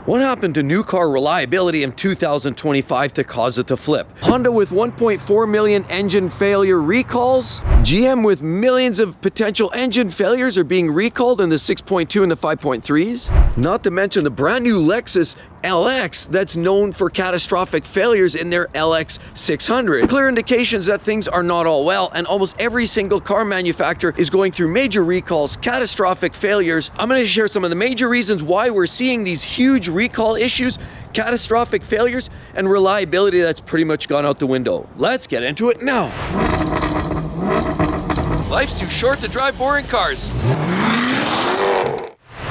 What happened to new car reliability in 2025 to cause it to flip? Honda with 1.4 million engine failure recalls. GM with millions of potential engine failures are being recalled in the 6.2 and the 5.3s. Not to mention the brand new Lexus LX that's known for catastrophic failures in their LX 600. Clear indications that things are not all well, and almost every single car manufacturer is going through major recalls, catastrophic failures. I'm going to share some of the major reasons why we're seeing these huge recall issues, catastrophic failures, and reliability that's pretty much gone out the window. Let's get into it now. Life's too short to drive boring cars.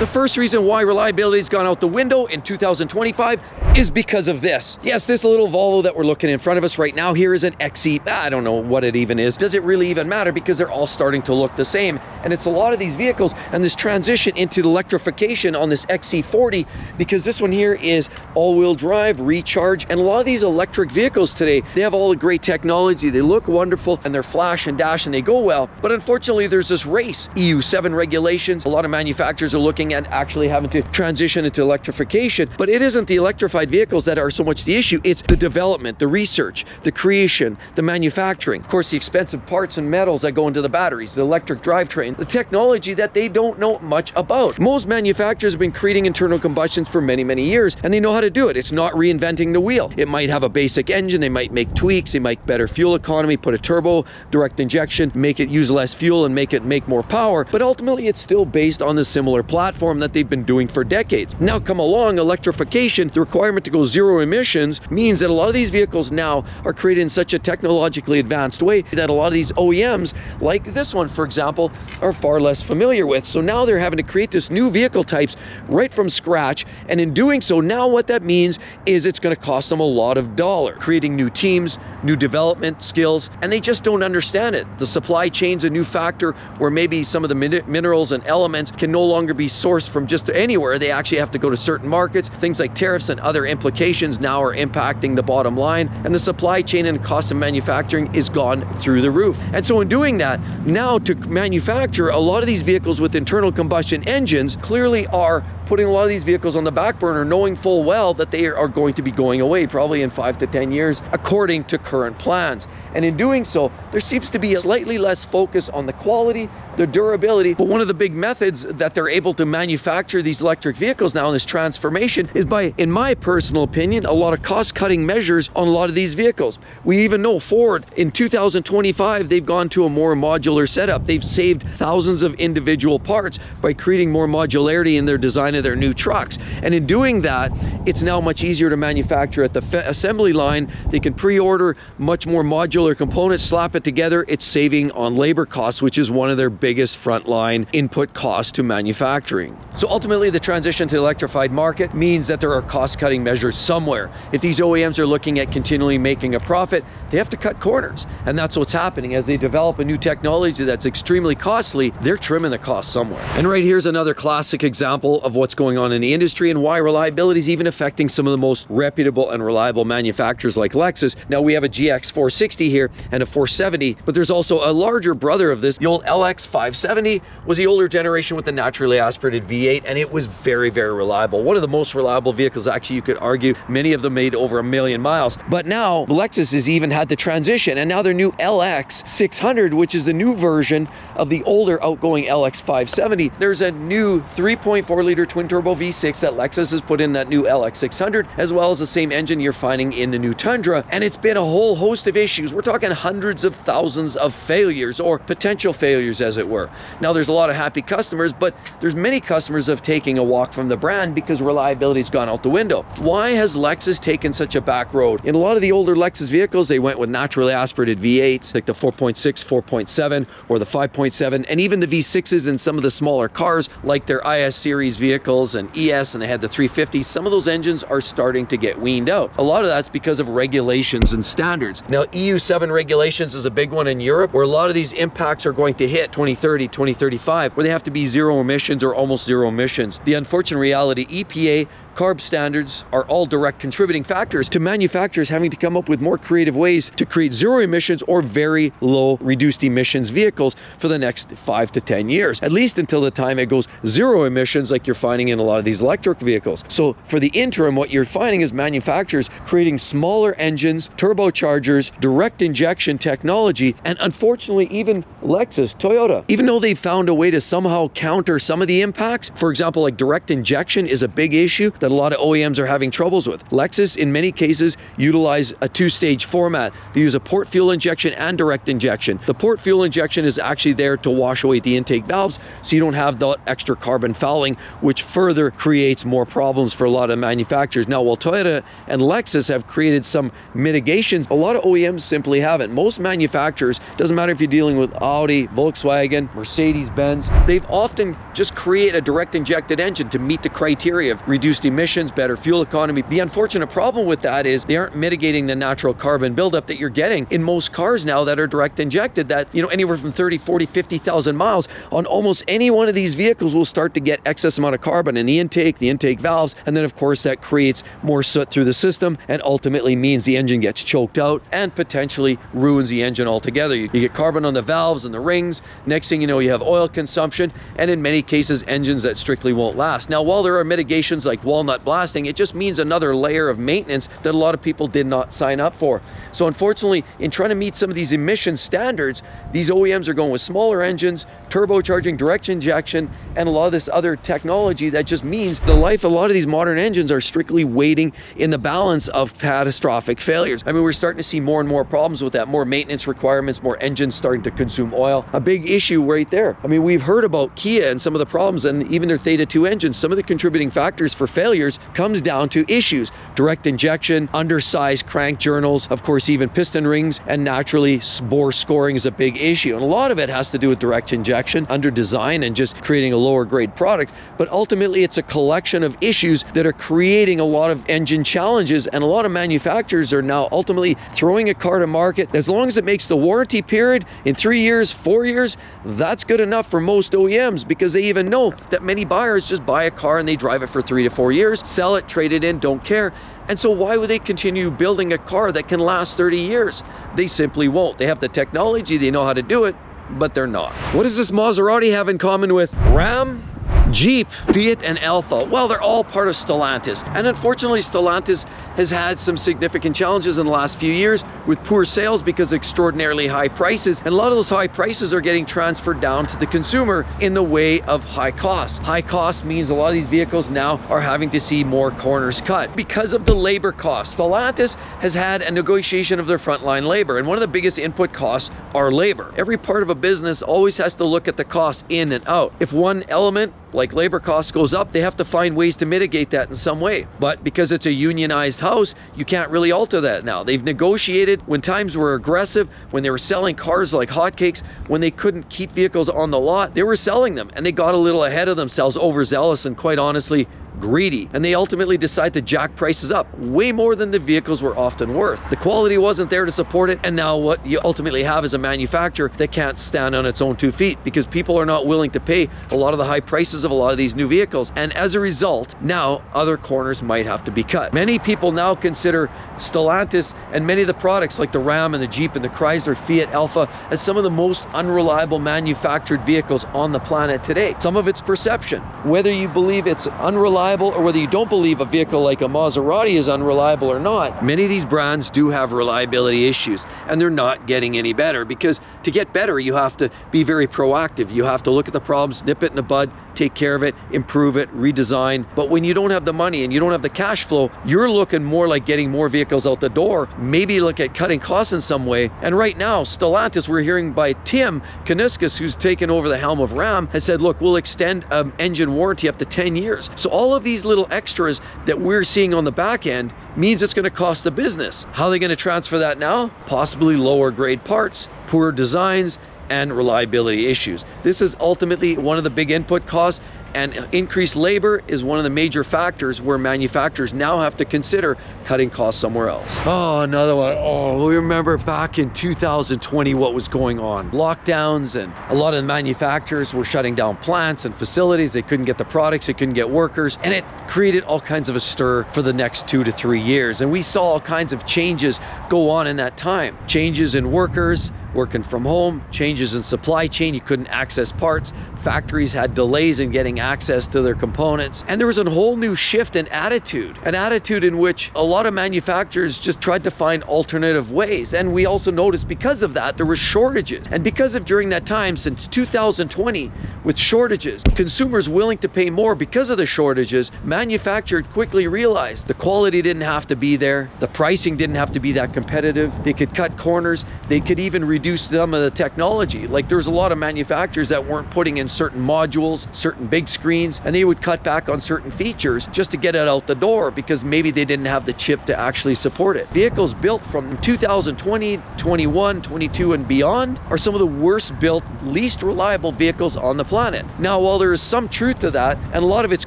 The first reason why reliability's gone out the window in 2025 is because of this. Yes, this little Volvo that we're looking in front of us right now here is an XE. I don't know what it even is. Does it really even matter? Because they're all starting to look the same. And it's a lot of these vehicles and this transition into the electrification on this XC40, because this one here is all-wheel drive, recharge, and a lot of these electric vehicles today, they have all the great technology. They look wonderful and they're flash and dash and they go well. But unfortunately, there's this race. EU7 regulations. A lot of manufacturers are looking at actually having to transition into electrification, but it isn't the electrified vehicles that are so much the issue. It's the development, the research, the creation, the manufacturing, of course, the expensive parts and metals that go into the batteries, the electric drivetrain, the technology that they don't know much about. Most manufacturers have been creating internal combustions for many, many years, and they know how to do it. It's not reinventing the wheel. It might have a basic engine, they might make tweaks, they might better fuel economy, put a turbo, direct injection, make it use less fuel and make it make more power, but ultimately it's still based on the similar platform that they've been doing for decades. Now come along electrification, the requirement to go zero emissions means that a lot of these vehicles now are created in such a technologically advanced way that a lot of these OEMs, like this one for example, are far less familiar with. So now they're having to create this new vehicle types right from scratch, and in doing so, now what that means is it's going to cost them a lot of dollars, creating new teams, new development skills, and they just don't understand it. The supply chain's a new factor where maybe some of the minerals and elements can no longer be sourced from just anywhere. They actually have to go to certain markets. Things like tariffs and other implications now are impacting the bottom line, and the supply chain and cost of manufacturing is gone through the roof. And so in doing that, now to manufacture a lot of these vehicles with internal combustion engines clearly are putting a lot of these vehicles on the back burner, knowing full well that they are going to be going away probably in 5 to 10 years according to current plans. And in doing so, there seems to be a slightly less focus on the quality, the durability. But one of the big methods that they're able to manufacture these electric vehicles now in this transformation is by, in my personal opinion, a lot of cost-cutting measures on a lot of these vehicles. We even know Ford in 2025, they've gone to a more modular setup. They've saved thousands of individual parts by creating more modularity in their design of their new trucks. And in doing that, it's now much easier to manufacture at the assembly line. They can pre-order much more modular components, slap it together. It's saving on labor costs, which is one of their biggest frontline input costs to manufacturing. So ultimately, the transition to the electrified market means that there are cost-cutting measures somewhere. If these OEMs are looking at continually making a profit, they have to cut corners. And that's what's happening. As they develop a new technology that's extremely costly, they're trimming the cost somewhere. And right here's another classic example of what's going on in the industry and why reliability is even affecting some of the most reputable and reliable manufacturers like Lexus. Now we have a GX 460 here and a 470, but there's also a larger brother of this. The old LX 570 was the older generation with the naturally aspirated V8, and it was very, very reliable. One of the most reliable vehicles, actually, you could argue. Many of them made over 1 million miles. But now Lexus has even had to transition, and now their new LX 600, which is the new version of the older outgoing LX 570. There's a new 3.4 liter twin turbo V6 that Lexus has put in that new LX 600, as well as the same engine you're finding in the new Tundra. And it's been a whole host of issues. We're talking hundreds of thousands of failures, or potential failures as it were. Now there's a lot of happy customers, but there's many customers of taking a walk from the brand because reliability's gone out the window. Why has Lexus taken such a back road? In a lot of the older Lexus vehicles, they went with naturally aspirated V8s, like the 4.6, 4.7, or the 5.7, and even the V6s in some of the smaller cars, like their IS series vehicles and ES, and they had the 350. Some of those engines are starting to get weaned out. A lot of that's because of regulations and standards. Now EU7 regulations is a big one in Europe, where a lot of these impacts are going to hit 2030, 2035, where they have to be zero emissions or almost zero emissions. The unfortunate reality, EPA carb standards are all direct contributing factors to manufacturers having to come up with more creative ways to create zero emissions or very low reduced emissions vehicles for the next 5 to 10 years, at least until the time it goes zero emissions like you're finding in a lot of these electric vehicles. So for the interim, what you're finding is manufacturers creating smaller engines, turbochargers, direct injection technology, and unfortunately even Lexus, Toyota, even though they found a way to somehow counter some of the impacts. For example, like direct injection is a big issue that a lot of OEMs are having troubles with. Lexus, in many cases, utilize a two-stage format. They use a port fuel injection and direct injection. The port fuel injection is actually there to wash away the intake valves so you don't have that extra carbon fouling, which further creates more problems for a lot of manufacturers. Now, while Toyota and Lexus have created some mitigations, a lot of OEMs simply haven't. Most manufacturers, doesn't matter if you're dealing with Audi, Volkswagen, Mercedes-Benz, they've often just create a direct injected engine to meet the criteria of reduced emissions, better fuel economy. The unfortunate problem with that is they aren't mitigating the natural carbon buildup that you're getting in most cars now that are direct injected, that, you know, anywhere from 30, 40, 50,000 miles on almost any one of these vehicles will start to get excess amount of carbon in the intake valves, and then of course that creates more soot through the system and ultimately means the engine gets choked out and potentially ruins the engine altogether. You get carbon on the valves and the rings. Next thing you know, you have oil consumption, and in many cases engines that strictly won't last. Now, while there are mitigations like walnut blasting, it just means another layer of maintenance that a lot of people did not sign up for. So unfortunately, in trying to meet some of these emission standards, these OEMs are going with smaller engines, turbocharging, direct injection, and a lot of this other technology that just means the life of a lot of these modern engines are strictly waiting in the balance of catastrophic failures. I mean, we're starting to see more and more problems with that, more maintenance requirements, more engines starting to consume oil. A big issue right there. I mean, we've heard about Kia and some of the problems, and even their Theta 2 engines. Some of the contributing factors for failures comes down to issues: direct injection, undersized crank journals, of course even piston rings, and naturally bore scoring is a big issue. And a lot of it has to do with direct injection, under design, and just creating a lower grade product. But ultimately it's a collection of issues that are creating a lot of engine challenges, and a lot of manufacturers are now ultimately throwing a car to market. As long as it makes the warranty period in 3 years, 4 years, that's good enough for most OEMs, because they even know that many buyers just buy a car and they drive it for 3 to 4 years, sell it, trade it in, don't care. And so why would they continue building a car that can last 30 years? They simply won't. They have the technology, they know how to do it, but they're not. What does this Maserati have in common with Ram, Jeep, Fiat, and Alfa? Well, they're all part of Stellantis. And unfortunately, Stellantis has had some significant challenges in the last few years with poor sales because of extraordinarily high prices. And a lot of those high prices are getting transferred down to the consumer in the way of high costs. High cost means a lot of these vehicles now are having to see more corners cut because of the labor costs. Stellantis has had a negotiation of their frontline labor, and one of the biggest input costs are labor. Every part of a business always has to look at the costs in and out. If one element like labor costs goes up, they have to find ways to mitigate that in some way. But because it's a unionized house, you can't really alter that now. They've negotiated when times were aggressive, when they were selling cars like hotcakes, when they couldn't keep vehicles on the lot, they were selling them, and they got a little ahead of themselves, overzealous and quite honestly greedy, and they ultimately decide to jack prices up way more than the vehicles were often worth. The quality wasn't there to support it, and now what you ultimately have is a manufacturer that can't stand on its own 2 feet because people are not willing to pay a lot of the high prices of a lot of these new vehicles. And as a result, now other corners might have to be cut. Many people now consider Stellantis and many of the products like the Ram and the Jeep and the Chrysler, Fiat, Alfa as some of the most unreliable manufactured vehicles on the planet today. Some of it's perception. Whether you believe it's unreliable or whether you don't believe a vehicle like a Maserati is unreliable or not, many of these brands do have reliability issues, and they're not getting any better, because to get better you have to be very proactive. You have to look at the problems, nip it in the bud, take care of it, improve it, redesign. But when you don't have the money and you don't have the cash flow, you're looking more like getting more vehicles out the door, maybe look at cutting costs in some way. And right now, Stellantis, we're hearing by Tim Kuniskis, who's taken over the helm of Ram, has said, look, we'll extend an engine warranty up to 10 years. So all of these little extras that we're seeing on the back end means it's going to cost the business. How are they going to transfer that now? Possibly lower grade parts, poor designs, and reliability issues. This is ultimately one of the big input costs. and increased labor is one of the major factors where manufacturers now have to consider cutting costs somewhere else. Oh, another one. Oh, we remember back in 2020 what was going on. Lockdowns, and a lot of the manufacturers were shutting down plants and facilities. They couldn't get the products, they couldn't get workers, and it created all kinds of a stir for the next 2 to 3 years. And we saw all kinds of changes go on in that time. Changes in workers, working from home, changes in supply chain, you couldn't access parts, factories had delays in getting access to their components, and there was a whole new shift in attitude, an attitude in which a lot of manufacturers just tried to find alternative ways. And we also noticed because of that, there were shortages. And because of during that time, since 2020, with shortages, consumers willing to pay more because of the shortages, manufacturers quickly realized the quality didn't have to be there, the pricing didn't have to be that competitive, they could cut corners, they could even reduce some of the technology. Like there's a lot of manufacturers that weren't putting in certain modules, certain big screens, and they would cut back on certain features just to get it out the door because maybe they didn't have the chip to actually support it. Vehicles built from 2020, 21, 22 and beyond are some of the worst built, least reliable vehicles on the planet. Now, while there is some truth to that, and a lot of it's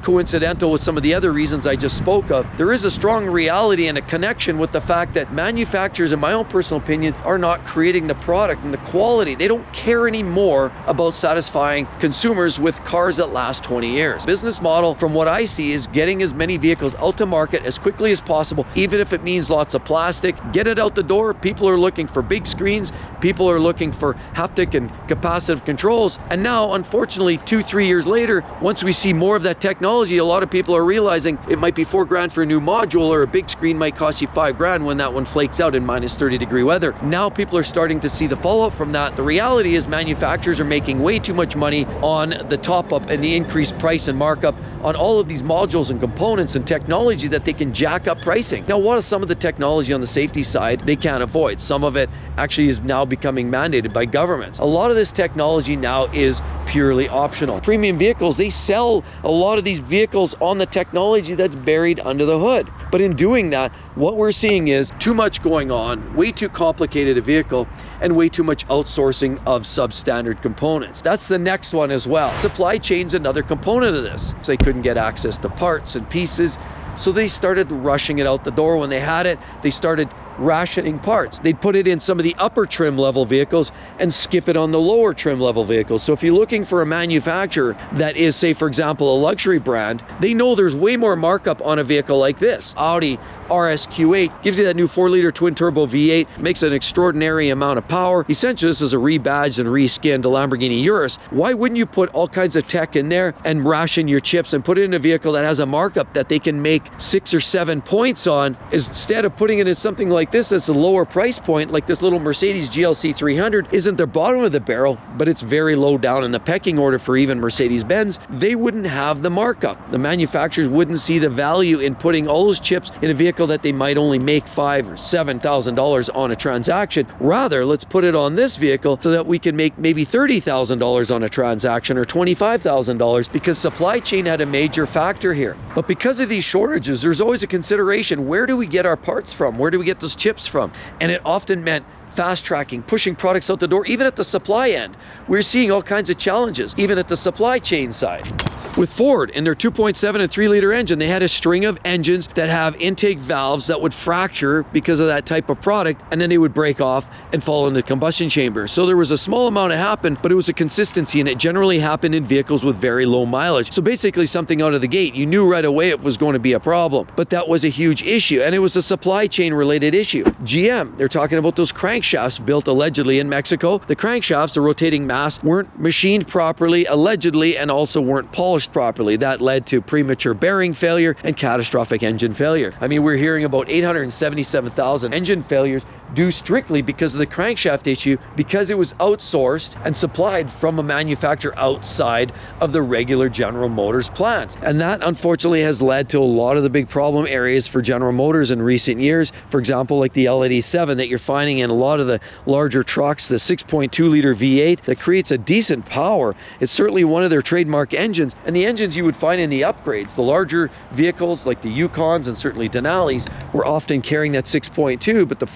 coincidental with some of the other reasons I just spoke of, there is a strong reality and a connection with the fact that manufacturers, in my own personal opinion, are not creating the product and the quality. They don't care anymore about satisfying consumers with cars that last 20 years. Business model, from what I see, is getting as many vehicles out to market as quickly as possible, even if it means lots of plastic. Get it out the door. People are looking for big screens. People are looking for haptic and capacitive controls. And now, unfortunately, 2-3 years later, once we see more of that technology, a lot of people are realizing it might be $4,000 for a new module, or a big screen might cost you $5,000 when that one flakes out in minus 30-degree weather. Now people are starting to see the fallout from that. The reality is manufacturers are making way too much money on the top up and the increased price and markup on all of these modules and components and technology that they can jack up pricing. Now, what is some of the technology on the safety side they can't avoid? Some of it actually is now becoming mandated by governments. A lot of this technology now is purely optional. Premium vehicles, they sell a lot of these vehicles on the technology that's buried under the hood. But in doing that, what we're seeing is too much going on, way too complicated a vehicle, and way too much outsourcing of substandard components. That's the next one as well. Supply chain's another component of this. So they couldn't get access to parts and pieces, so they started rushing it out the door. When they had it, they started rationing parts. They'd put it in some of the upper trim level vehicles and skip it on the lower trim level vehicles. So if you're looking for a manufacturer that is, say for example, a luxury brand, they know there's way more markup on a vehicle like this. Audi RSQ8 gives you that new 4-liter twin turbo V8, makes an extraordinary amount of power. Essentially, this is a rebadged and reskinned Lamborghini Urus. Why wouldn't you put all kinds of tech in there and ration your chips and put it in a vehicle that has a markup that they can make 6 or 7 points on, instead of putting it in something like this that's a lower price point, like this little Mercedes GLC 300 isn't the bottom of the barrel, but it's very low down in the pecking order for even Mercedes-Benz. They wouldn't have the markup. The manufacturers wouldn't see the value in putting all those chips in a vehicle that they might only make $5,000 or $7,000 on a transaction. Rather, let's put it on this vehicle so that we can make maybe $30,000 on a transaction or $25,000, because supply chain had a major factor here. But because of these shortages, there's always a consideration: where do we get our parts from? Where do we get those chips from? And it often meant fast tracking, pushing products out the door. Even at the supply end, we're seeing all kinds of challenges, even at the supply chain side. With Ford in their 2.7 and 3-liter engine, they had a string of engines that have intake valves that would fracture because of that type of product, and then they would break off and fall in the combustion chamber. So there was a small amount that happened, but it was a consistency, and it generally happened in vehicles with very low mileage. So basically something out of the gate, you knew right away it was going to be a problem. But that was a huge issue, and it was a supply chain related issue. GM, they're talking about those crankshafts built allegedly in Mexico. The crankshafts, the rotating mass, weren't machined properly, allegedly, and also weren't polished properly. That led to premature bearing failure and catastrophic engine failure. I mean, we're hearing about 877,000 engine failures due strictly because of the crankshaft issue, because it was outsourced and supplied from a manufacturer outside of the regular General Motors plant. And that unfortunately has led to a lot of the big problem areas for General Motors in recent years. For example, like the LAD7 that you're finding in a lot of the larger trucks, the 6.2-liter V8 that creates a decent power. It's certainly one of their trademark engines, and the engines you would find in the upgrades, the larger vehicles like the Yukons and certainly Denali's, were often carrying that 6.2, but the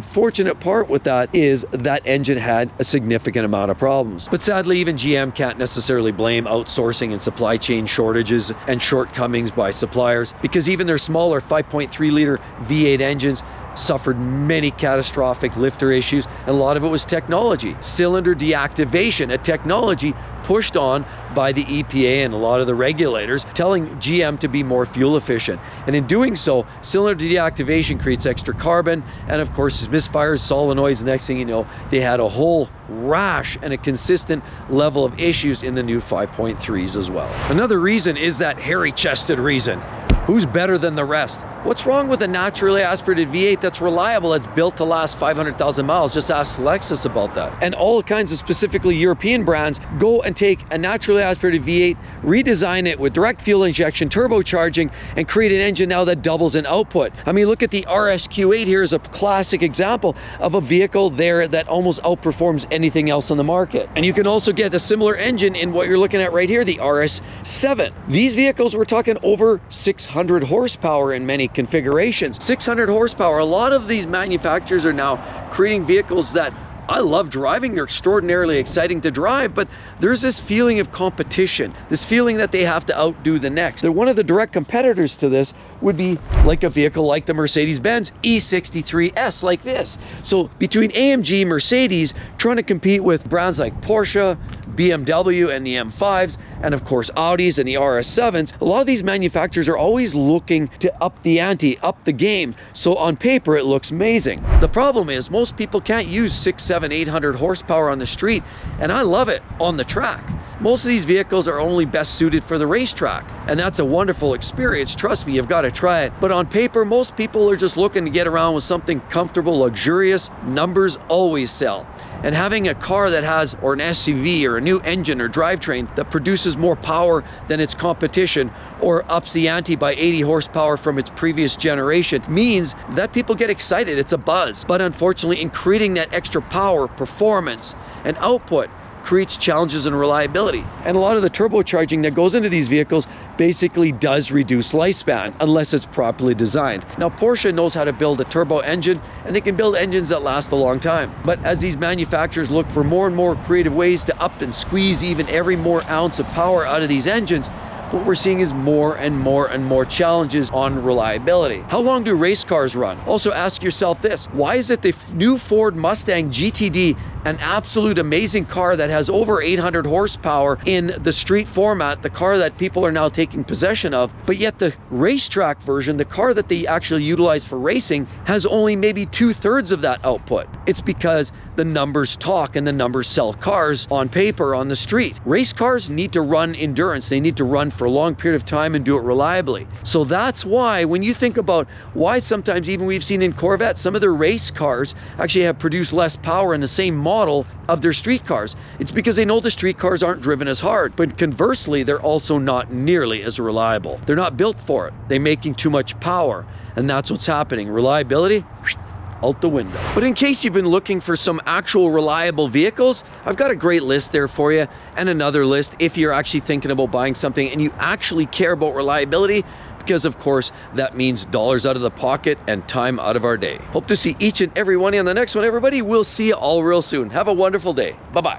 unfortunate part with that is that engine had a significant amount of problems. But sadly, even GM can't necessarily blame outsourcing and supply chain shortages and shortcomings by suppliers, because even their smaller 5.3 liter V8 engines suffered many catastrophic lifter issues, and a lot of it was technology. Cylinder deactivation, a technology pushed on by the EPA and a lot of the regulators, telling GM to be more fuel efficient. And in doing so, cylinder deactivation creates extra carbon, and of course, misfires, solenoids. Next thing you know, they had a whole rash and a consistent level of issues in the new 5.3s as well. Another reason is that hairy-chested reason. Who's better than the rest? What's wrong with a naturally aspirated V8 that's reliable, that's built to last 500,000 miles? Just ask Lexus about that. And all kinds of specifically European brands go and take a naturally aspirated V8, redesign it with direct fuel injection, turbocharging, and create an engine now that doubles in output. I mean, look at the RSQ8 here as a classic example of a vehicle there that almost outperforms anything else on the market. And you can also get a similar engine in what you're looking at right here, the RS7. These vehicles, we're talking over 600 horsepower in many configurations. 600 horsepower. A lot of these manufacturers are now creating vehicles that I love driving. They're extraordinarily exciting to drive, but there's this feeling of competition, this feeling that they have to outdo the next. That one of the direct competitors to this would be like a vehicle like the Mercedes-Benz E63S, like this. So between AMG, Mercedes, trying to compete with brands like Porsche, BMW, and the M5s, and of course Audis and the RS7s, a lot of these manufacturers are always looking to up the ante, up the game. So on paper, it looks amazing. The problem is most people can't use 600, 700, 800 horsepower on the street, and I love it on the track. Most of these vehicles are only best suited for the racetrack, and that's a wonderful experience. Trust me, you've got to try it. But on paper, most people are just looking to get around with something comfortable, luxurious. Numbers always sell. And having a car that has, or an SUV, or a new engine or drivetrain that produces more power than its competition, or ups the ante by 80 horsepower from its previous generation, means that people get excited. It's a buzz. But unfortunately, in creating that extra power, performance, and output, creates challenges in reliability. And a lot of the turbocharging that goes into these vehicles basically does reduce lifespan unless it's properly designed. Now, Porsche knows how to build a turbo engine, and they can build engines that last a long time. But as these manufacturers look for more and more creative ways to up and squeeze even every more ounce of power out of these engines, what we're seeing is more and more and more challenges on reliability. How long do race cars run? Also ask yourself this: why is it the new Ford Mustang GTD, an absolute amazing car that has over 800 horsepower in the street format, the car that people are now taking possession of, but yet the racetrack version, the car that they actually utilize for racing, has only maybe 2/3 of that output? It's because the numbers talk and the numbers sell cars on paper on the street. Race cars need to run endurance. They need to run for a long period of time and do it reliably. So that's why when you think about why sometimes even we've seen in Corvette, some of their race cars actually have produced less power in the same model of their street cars. It's because they know the street cars aren't driven as hard, but conversely, they're also not nearly as reliable. They're not built for it. They're making too much power, and that's what's happening. Reliability, out the window. But in case you've been looking for some actual reliable vehicles, I've got a great list there for you, and another list if you're actually thinking about buying something and you actually care about reliability, because of course that means dollars out of the pocket and time out of our day. Hope to see each and every one on the next one, everybody. We'll see you all real soon. Have a wonderful day. Bye-bye.